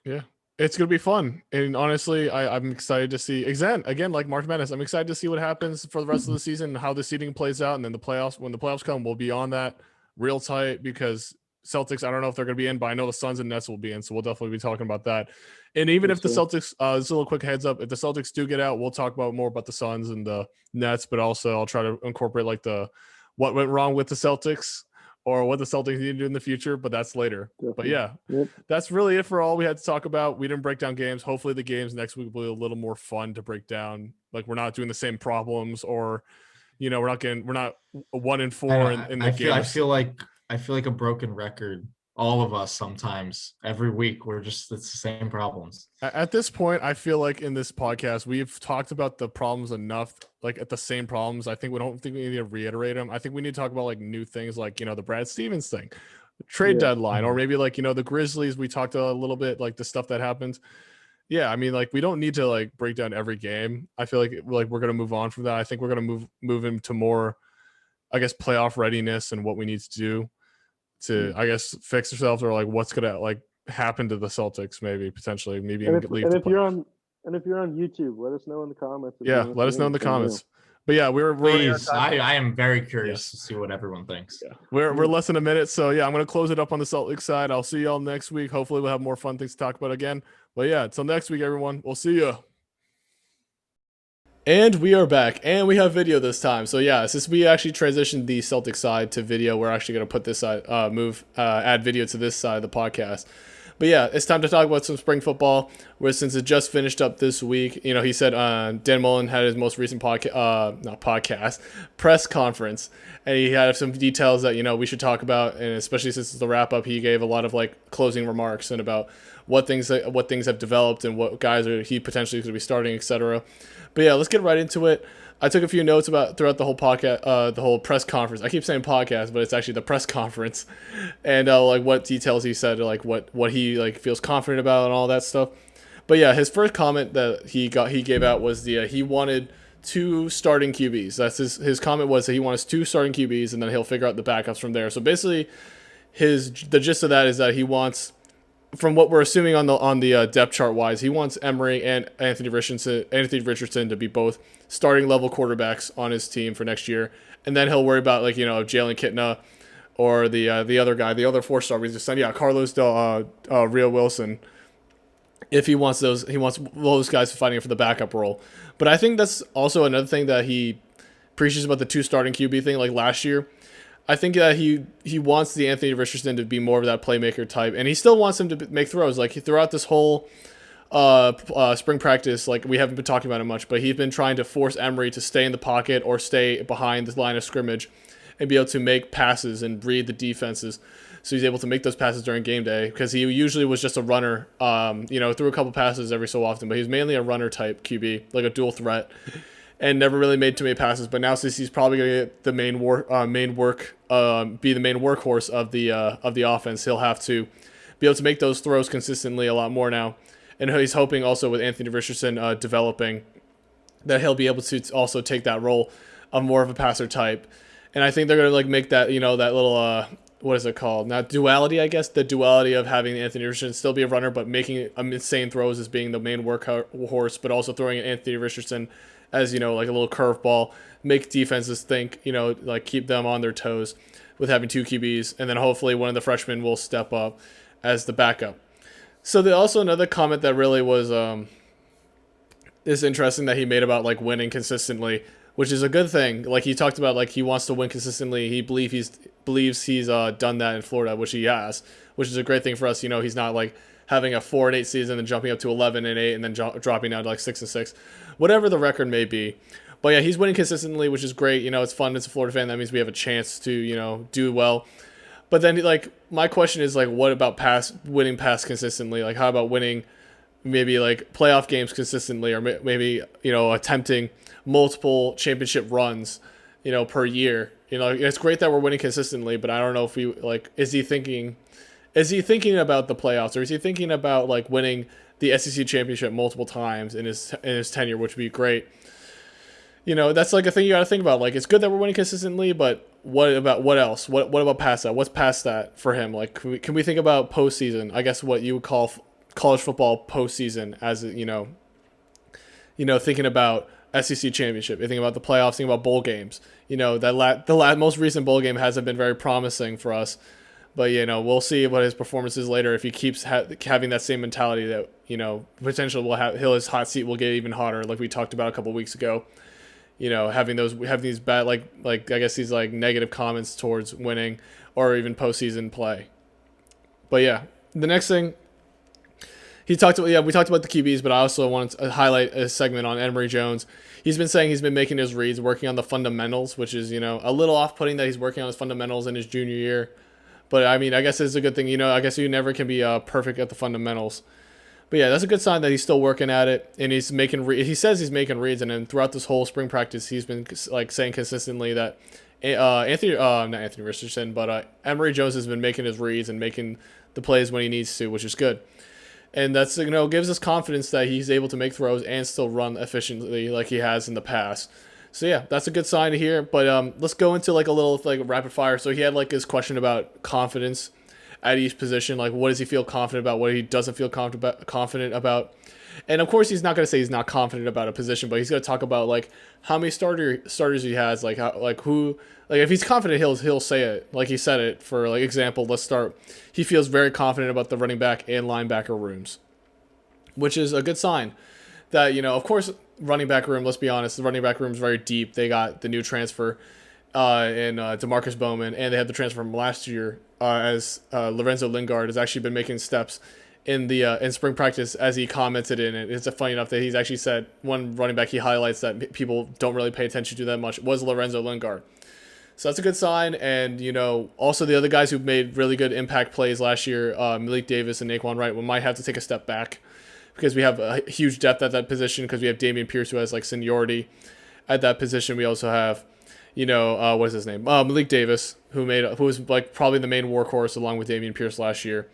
Yeah. It's going to be fun. And honestly, I'm excited to see again, like March Madness, I'm excited to see what happens for the rest of the season, how the seeding plays out. And then when the playoffs come, we'll be on that real tight because Celtics, I don't know if they're going to be in, but I know the Suns and Nets will be in. So we'll definitely be talking about that. And even if the Celtics, just a little quick heads up, if the Celtics do get out, we'll talk more about the Suns and the Nets, but also I'll try to incorporate like what went wrong with the Celtics or what the Celtics need to do in the future, but that's later. Definitely. But yeah, that's really it for all we had to talk about. We didn't break down games. Hopefully the games next week will be a little more fun to break down. Like we're not doing the same problems or, we're not 1-4 in the games. I feel like a broken record. All of us sometimes every week it's the same problems. At this point, I feel like in this podcast, we've talked about the problems enough, like at the same problems. I think we don't think we need to reiterate them. I think we need to talk about like new things like, the Brad Stevens thing. trade Yeah. deadline, or maybe like, the Grizzlies, we talked a little bit, like the stuff that happened. Yeah, I mean, like we don't need to like break down every game. I feel like we're gonna move on from that. I think we're gonna move into more, I guess, playoff readiness and what we need to do to, I guess, fix ourselves, or like what's gonna like happen to the Celtics, maybe potentially, maybe And even if, leave and the if you're playoffs. on YouTube, let us know in the comments. If you Yeah, want let us know in the comments. But yeah, we're running out of Please, time. I am very curious to see what everyone thinks. Yeah, we're less than a minute, so yeah, I'm gonna close it up on the Celtics side. I'll see y'all next week. Hopefully, we'll have more fun things to talk about again. But yeah, until next week, everyone. We'll see you. And we are back, and we have video this time. So yeah, since we actually transitioned the Celtic side to video, we're actually gonna put this side, add video to this side of the podcast. But yeah, it's time to talk about some spring football, where since it just finished up this week, he said Dan Mullen had his most recent press conference, and he had some details that, we should talk about, and especially since it's the wrap up, he gave a lot of like closing remarks and about what things have developed and what guys he potentially could be starting, etc. But yeah, let's get right into it. I took a few notes throughout the whole podcast, the whole press conference. I keep saying podcast, but it's actually the press conference, and like what details he said, like what he like feels confident about and all that stuff. But yeah, his first comment that he gave out was he wanted 2 starting QBs. That's his comment was that he wants 2 starting QBs, and then he'll figure out the backups from there. So basically, the gist of that is that he wants, from what we're assuming on the depth chart wise, he wants Emery and Anthony Richardson to be both starting level quarterbacks on his team for next year, and then he'll worry about Jalen Kitna or the other guy, the other 4-star we just signed, Carlos Rio Wilson. If he wants those guys fighting for the backup role. But I think that's also another thing that he preaches about the 2 starting QB thing, like last year. I think that he wants the Anthony Richardson to be more of that playmaker type, and he still wants him to make throws. Like throughout this whole spring practice, like we haven't been talking about it much, but he's been trying to force Emery to stay in the pocket or stay behind the line of scrimmage and be able to make passes and read the defenses. So he's able to make those passes during game day, because he usually was just a runner, threw a couple passes every so often, but he's mainly a runner type QB, like a dual threat, and never really made too many passes. But now, since he's probably going to get the be the main workhorse of the offense, he'll have to be able to make those throws consistently a lot more now. And he's hoping also with Anthony Richardson developing, that he'll be able to also take that role of more of a passer type. And I think they're going to make that, that little, what is it called? Not duality, I guess. The duality of having Anthony Richardson still be a runner, but making insane throws as being the main workhorse, but also throwing Anthony Richardson as, like a little curveball, make defenses think, keep them on their toes with having 2 QBs. And then hopefully one of the freshmen will step up as the backup. So also another comment that really was is interesting that he made about winning consistently, which is a good thing. Like he talked about he wants to win consistently. He believes he's done that in Florida, which he has, which is a great thing for us. He's not having a 4-8 season and jumping up to 11-8 and then dropping down to 6-6, whatever the record may be. But yeah, he's winning consistently, which is great. It's fun as a Florida fan. That means we have a chance to do well. But then my question is what about winning past consistently? How about winning maybe playoff games consistently, or maybe attempting multiple championship runs per year? It's great that we're winning consistently, but I don't know if we is he thinking about the playoffs, or is he thinking about winning the SEC championship multiple times in his tenure, which would be great. That's a thing you got to think about. It's good that we're winning consistently, but what else? What about past that? What's past that for him? Can we think about postseason? I guess what you would call college football postseason, as thinking about SEC championship, you think about the playoffs, think about bowl games. The most recent bowl game hasn't been very promising for us, but we'll see what his performance is later. If he keeps having that same mentality, that potentially his hot seat will get even hotter, like we talked about a couple weeks ago. Having these bad I guess these negative comments towards winning or even postseason play. But yeah, the next thing we talked about the QBs, but I also wanted to highlight a segment on Emery Jones. He's been saying he's been making his reads, working on the fundamentals, which is a little off-putting that he's working on his fundamentals in his junior year. But I mean, I guess it's a good thing. I guess you never can be perfect at the fundamentals. But yeah, that's a good sign that he's still working at it, and he's making. He says he's making reads, and then throughout this whole spring practice, he's been saying consistently that Not Anthony Richardson, but Emery Jones has been making his reads and making the plays when he needs to, which is good. And that's, gives us confidence that he's able to make throws and still run efficiently like he has in the past. So yeah, that's a good sign to hear. But let's go into like a little like rapid fire. So he had like his question about confidence at each position. Like, what does he feel confident about? What he doesn't feel confident about? And of course, he's not going to say he's not confident about a position, but he's going to talk about like how many starters he has, like how, like who, like if he's confident, he'll say it. Like he said it for like example. Let's start. He feels very confident about the running back and linebacker rooms, which is a good sign. That of course, running back room. Let's be honest, the running back room is very deep. They got the new transfer in DeMarcus Bowman, and they had the transfer from last year as Lorenzo Lingard has actually been making steps in spring practice, as he commented in it. It's funny enough that he's actually said one running back he highlights that people don't really pay attention to that much was Lorenzo Lingard. So that's a good sign. And, also the other guys who made really good impact plays last year, Malik Davis and Naquan Wright, we might have to take a step back because we have a huge depth at that position because we have Dameon Pierce who has like seniority at that position. We also have, what is his name? Malik Davis, who was like probably the main workhorse along with Dameon Pierce last year.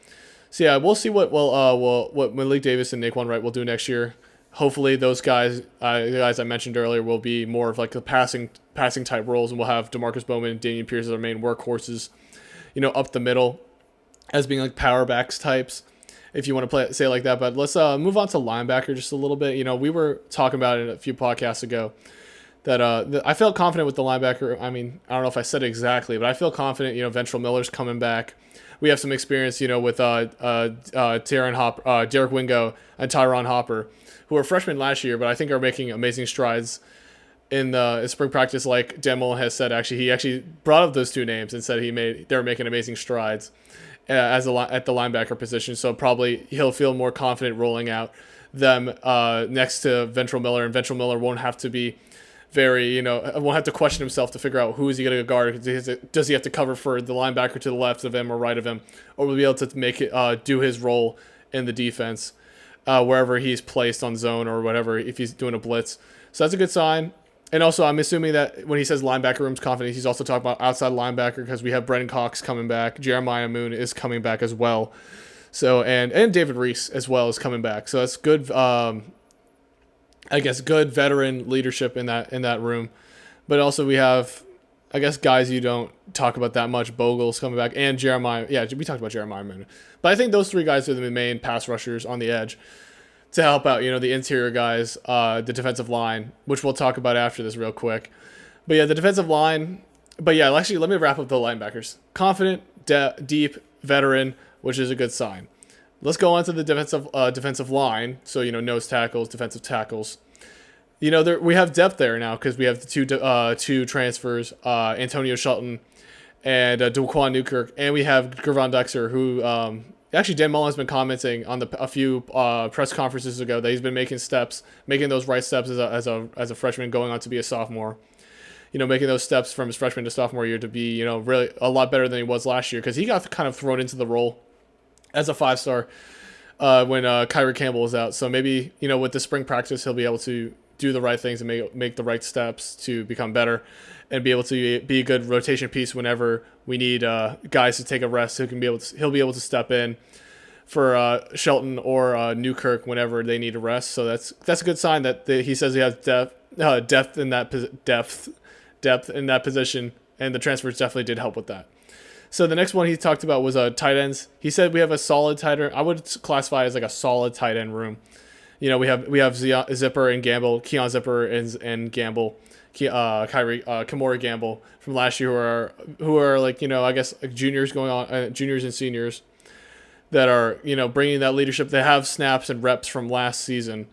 So yeah, we'll see what Malik Davis and Naquan Wright will do next year. Hopefully, those guys, the guys I mentioned earlier, will be more of like the passing type roles, and we'll have DeMarcus Bowman and Dameon Pierce as our main workhorses, up the middle, as being like power backs types, if you want to say it like that. But let's move on to linebacker just a little bit. We were talking about it a few podcasts ago that I felt confident with the linebacker. I mean, I don't know if I said it exactly, but I feel confident. Ventrell Miller's coming back. We have some experience, with Derek Wingo and Tyron Hopper, who were freshmen last year, but I think are making amazing strides in spring practice. Like Dan Mullen has said, he actually brought up those two names and said they were making amazing strides at the linebacker position. So probably he'll feel more confident rolling out them next to Ventrell Miller, and Ventrell Miller won't have to be won't have to question himself to figure out who is he going to guard. Does he have to cover for the linebacker to the left of him or right of him, or will he be able to make it do his role in the defense wherever he's placed on zone or whatever if he's doing a blitz. So that's a good sign. And also, I'm assuming that when he says linebacker room's confidence, he's also talking about outside linebacker because we have Brendan Cox coming back. Jeremiah Moon is coming back as well. So and David Reese as well is coming back. So that's good. I guess good veteran leadership in that room, but also we have, I guess, guys you don't talk about that much. Bogle's coming back, and Jeremiah. Yeah, we talked about Jeremiah Moon, but I think those three guys are the main pass rushers on the edge to help out. The interior guys, the defensive line, which we'll talk about after this real quick. But yeah, the defensive line. But yeah, actually, let me wrap up the linebackers. Confident, deep, veteran, which is a good sign. Let's go on to the defensive line. So, nose tackles, defensive tackles. We have depth there now because we have the two transfers, Antonio Shelton and Daquan Newkirk, and we have Gervon Dexter, who actually Dan Mullen has been commenting on a few press conferences ago that he's been making those right steps as a freshman going on to be a sophomore. Making those steps from his freshman to sophomore year to be really a lot better than he was last year because he got kind of thrown into the role as a 5-star when Kyrie Campbell was out. So maybe, with the spring practice, he'll be able to do the right things and make the right steps to become better and be able to be a good rotation piece whenever we need guys to take a rest. He'll be able to step in for Shelton or Newkirk whenever they need a rest. So that's a good sign that he says he has depth in that position, and the transfers definitely did help with that. So the next one he talked about was tight ends. He said we have a solid tight end. I would classify it as like a solid tight end room. We have Zipper and Gamble, Keon Zipper and Gamble, Kamori Gamble from last year who are like I guess like juniors going on, juniors and seniors that are bringing that leadership. They have snaps and reps from last season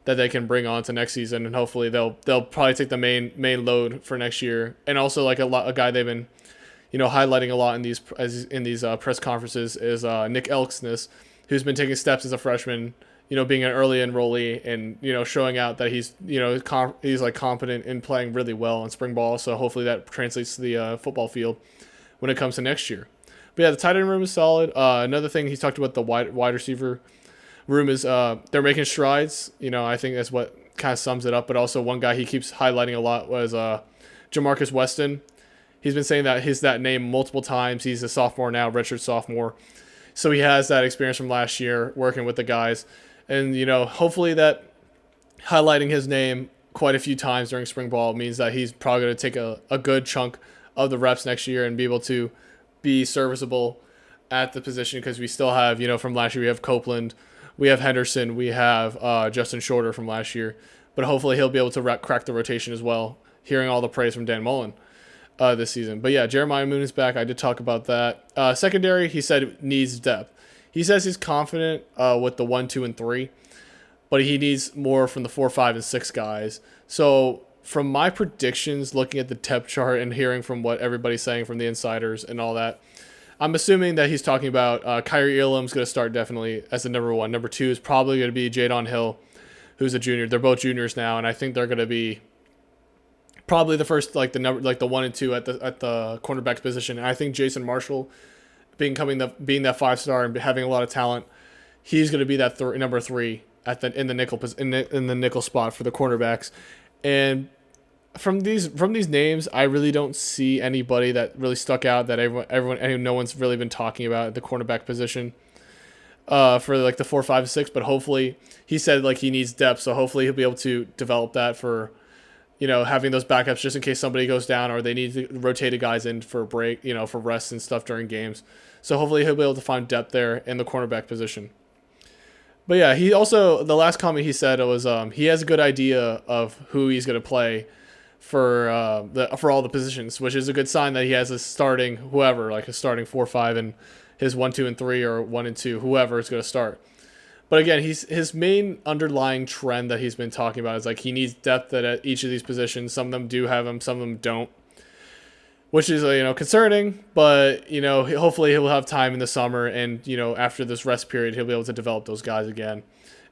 that they can bring on to next season, and hopefully they'll probably take the main load for next year. And also like a guy they've been highlighting a lot in these press conferences is Nick Elksness, who's been taking steps as a freshman, being an early enrollee and, showing out that he's, he's like competent in playing really well in spring ball. So hopefully that translates to the football field when it comes to next year. But yeah, the tight end room is solid. Another thing he talked about the wide receiver room is they're making strides. I think that's what kind of sums it up. But also one guy he keeps highlighting a lot was Jamarcus Weston. He's been saying that name multiple times. He's a sophomore now, redshirt sophomore. So he has that experience from last year working with the guys. And, hopefully that highlighting his name quite a few times during spring ball means that he's probably going to take a good chunk of the reps next year and be able to be serviceable at the position, because we still have, from last year, we have Copeland, we have Henderson, we have Justin Shorter from last year. But hopefully he'll be able to crack the rotation as well, hearing all the praise from Dan Mullen this season. But yeah, Jeremiah Moon is back. I did talk about that. Secondary, he said, needs depth. He says he's confident with the 1, 2, and 3, but he needs more from the 4, 5, and 6 guys. So from my predictions, looking at the depth chart and hearing from what everybody's saying from the insiders and all that, I'm assuming that he's talking about Kyrie Elam's going to start definitely as the number 1. Number 2 is probably going to be Jadon Hill, who's a junior. They're both juniors now, and I think they're going to be probably the first, the 1 and 2 at the cornerback position. And I think Jason Marshall, being that 5-star and having a lot of talent, he's going to be that number 3 in the nickel spot for the cornerbacks. And from these names, I really don't see anybody that really stuck out that no one's really been talking about at the cornerback position for the 4, 5, 6. But hopefully, he said he needs depth, so hopefully he'll be able to develop that for having those backups just in case somebody goes down or they need to rotate the guys in for a break, for rest and stuff during games. So hopefully he'll be able to find depth there in the cornerback position. But yeah, he also, the last comment he said was he has a good idea of who he's going to play for all the positions, which is a good sign that he has a starting whoever, a starting 4, 5, and his 1, 2, and 3, or 1 and 2, whoever is going to start. But again, his main underlying trend that he's been talking about is he needs depth at each of these positions. Some of them do have them, some of them don't, which is concerning. But hopefully he'll have time in the summer, and after this rest period, he'll be able to develop those guys again,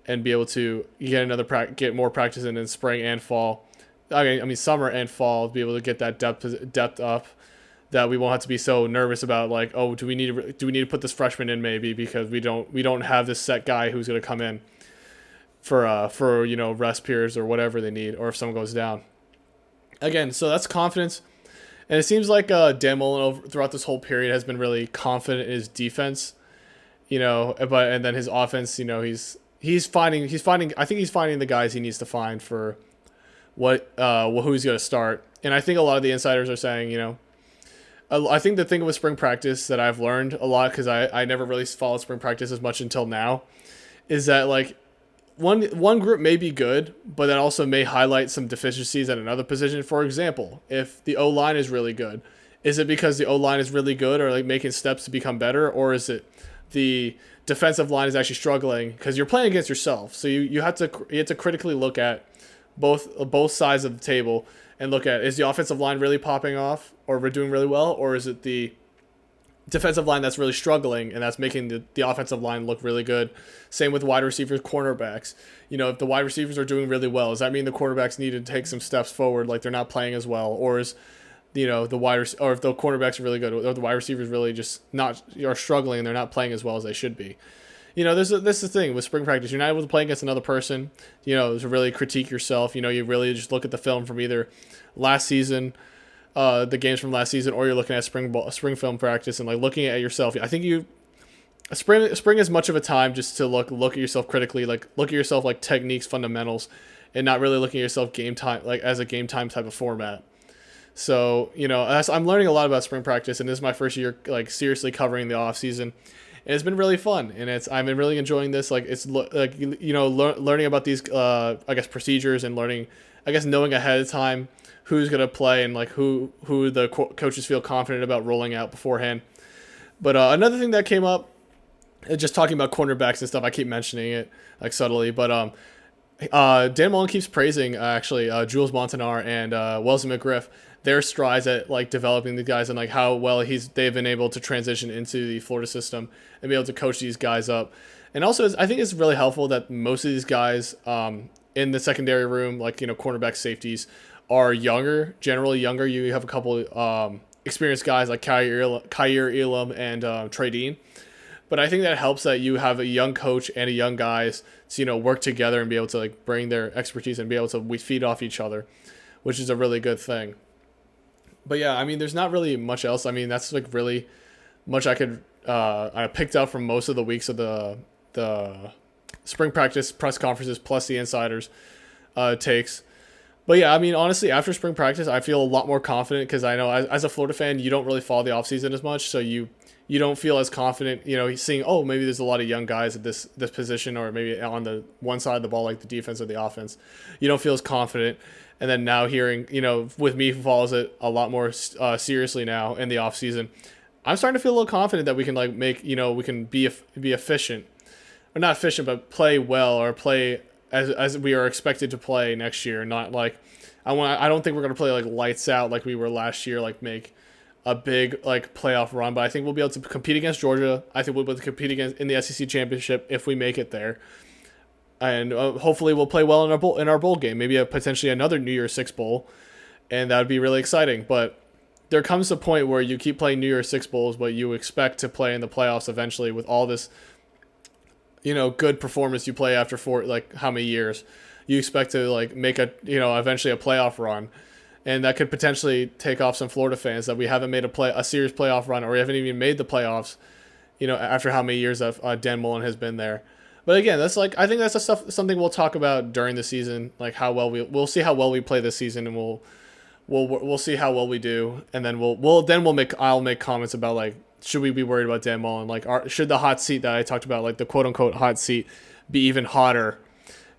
and be able to get more practice in spring and fall. I mean summer and fall, be able to get that depth up, that we won't have to be so nervous about do we need to put this freshman in maybe because we don't have this set guy who's going to come in for rest periods or whatever they need, or if someone goes down. Again, so that's confidence, and it seems like Dan Mullen throughout this whole period has been really confident in his defense, and then his offense, he's finding the guys he needs to find for who he's going to start. And I think a lot of the insiders are saying, I think the thing with spring practice that I've learned a lot, because I never really followed spring practice as much until now, is that one group may be good, but that also may highlight some deficiencies at another position. For example, if the O-line is really good, is it because the O-line is really good or making steps to become better, or is it the defensive line is actually struggling because you're playing against yourself? So you have to critically look at both sides of the table and look at, is the offensive line really popping off or we're doing really well, or is it the defensive line that's really struggling and that's making the offensive line look really good? Same with wide receivers, cornerbacks. If the wide receivers are doing really well, does that mean the quarterbacks need to take some steps forward, they're not playing as well? Or is or if the cornerbacks are really good, or the wide receivers really just are struggling and they're not playing as well as they should be? This is the thing with spring practice. You're not able to play against another person, to really critique yourself. You really just look at the film from either last season, the games from last season, or you're looking at spring film practice and looking at yourself. I think spring is much of a time just to look at yourself critically, look at yourself techniques, fundamentals, and not really looking at yourself game time, as a game time type of format. So, I'm learning a lot about spring practice, and this is my first year seriously covering the off season. And it's been really fun, and I've been really enjoying this. Learning about these procedures, and knowing ahead of time who's gonna play and who the coaches feel confident about rolling out beforehand. But another thing that came up, just talking about cornerbacks and stuff, I keep mentioning it subtly, but Dan Mullen keeps praising Jules Montanar and Wellesley McGriff, their strides at developing the guys and how well they've been able to transition into the Florida system and be able to coach these guys up. And also, I think it's really helpful that most of these guys in the secondary room, cornerback, safeties, are younger, generally younger. You have a couple experienced guys like Kyer Elam and Trey Dean. But I think that helps that you have a young coach and a young guys to work together and be able to bring their expertise and be able to feed off each other, which is a really good thing. But yeah, I mean, there's not really much else. I mean, that's like really much I picked out from most of the weeks of the spring practice press conferences plus the insiders takes. But yeah, I mean, honestly, after spring practice, I feel a lot more confident because I know as a Florida fan, you don't really follow the offseason as much, so you don't feel as confident, seeing, oh, maybe there's a lot of young guys at this position, or maybe on the one side of the ball, like the defense or the offense. You don't feel as confident. And then now hearing, with me who follows it a lot more seriously now in the offseason, I'm starting to feel a little confident that we can we can be efficient, or not efficient, but play well, or play as we are expected to play next year. Not like I don't think we're gonna play like lights out like we were last year, like make a big like playoff run. But I think we'll be able to compete against Georgia. I think we'll be able to compete against in the SEC championship if we make it there. And hopefully we'll play well in our bowl game. Maybe potentially another New Year's Six bowl, and that would be really exciting. But there comes a point where you keep playing New Year's Six bowls, but you expect to play in the playoffs eventually with all this, good performance you play after how many years. You expect to like make eventually a playoff run, and that could potentially take off some Florida fans that we haven't made a serious playoff run, or we haven't even made the playoffs, after how many years that Dan Mullen has been there. But again, that's I think that's something we'll talk about during the season, like how well we'll see how well we play this season, and we'll see how well we do, and then I'll make comments about like, should we be worried about Dan Mullen, like should the hot seat that I talked about, like the quote unquote hot seat, be even hotter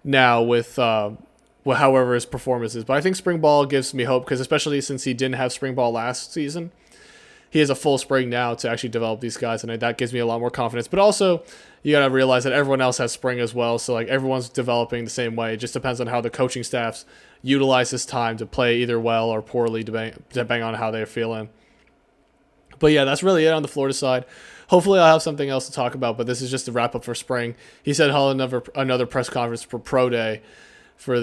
now with however his performance is. But I think spring ball gives me hope, because especially since he didn't have spring ball last season, he has a full spring now to actually develop these guys, and that gives me a lot more confidence. But also, you got to realize that everyone else has spring as well, so like everyone's developing the same way. It just depends on how the coaching staffs utilize this time to play either well or poorly, depending on how they're feeling. But yeah, that's really it on the Florida side. Hopefully I'll have something else to talk about, but this is just a wrap up for spring. He said he'll have another press conference for Pro Day for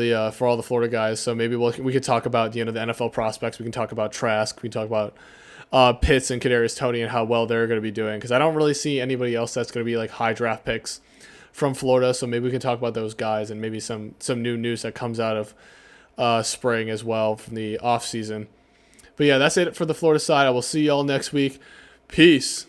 all the Florida guys, so maybe we could talk about the NFL prospects. We can talk about Trask. We can talk about Pitts and Kadarius Toney and how well they're going to be doing, because I don't really see anybody else that's going to be like high draft picks from Florida. So maybe we can talk about those guys, and maybe some new news that comes out of spring as well from the off season. But yeah, that's it for the Florida side. I will see y'all next week. Peace.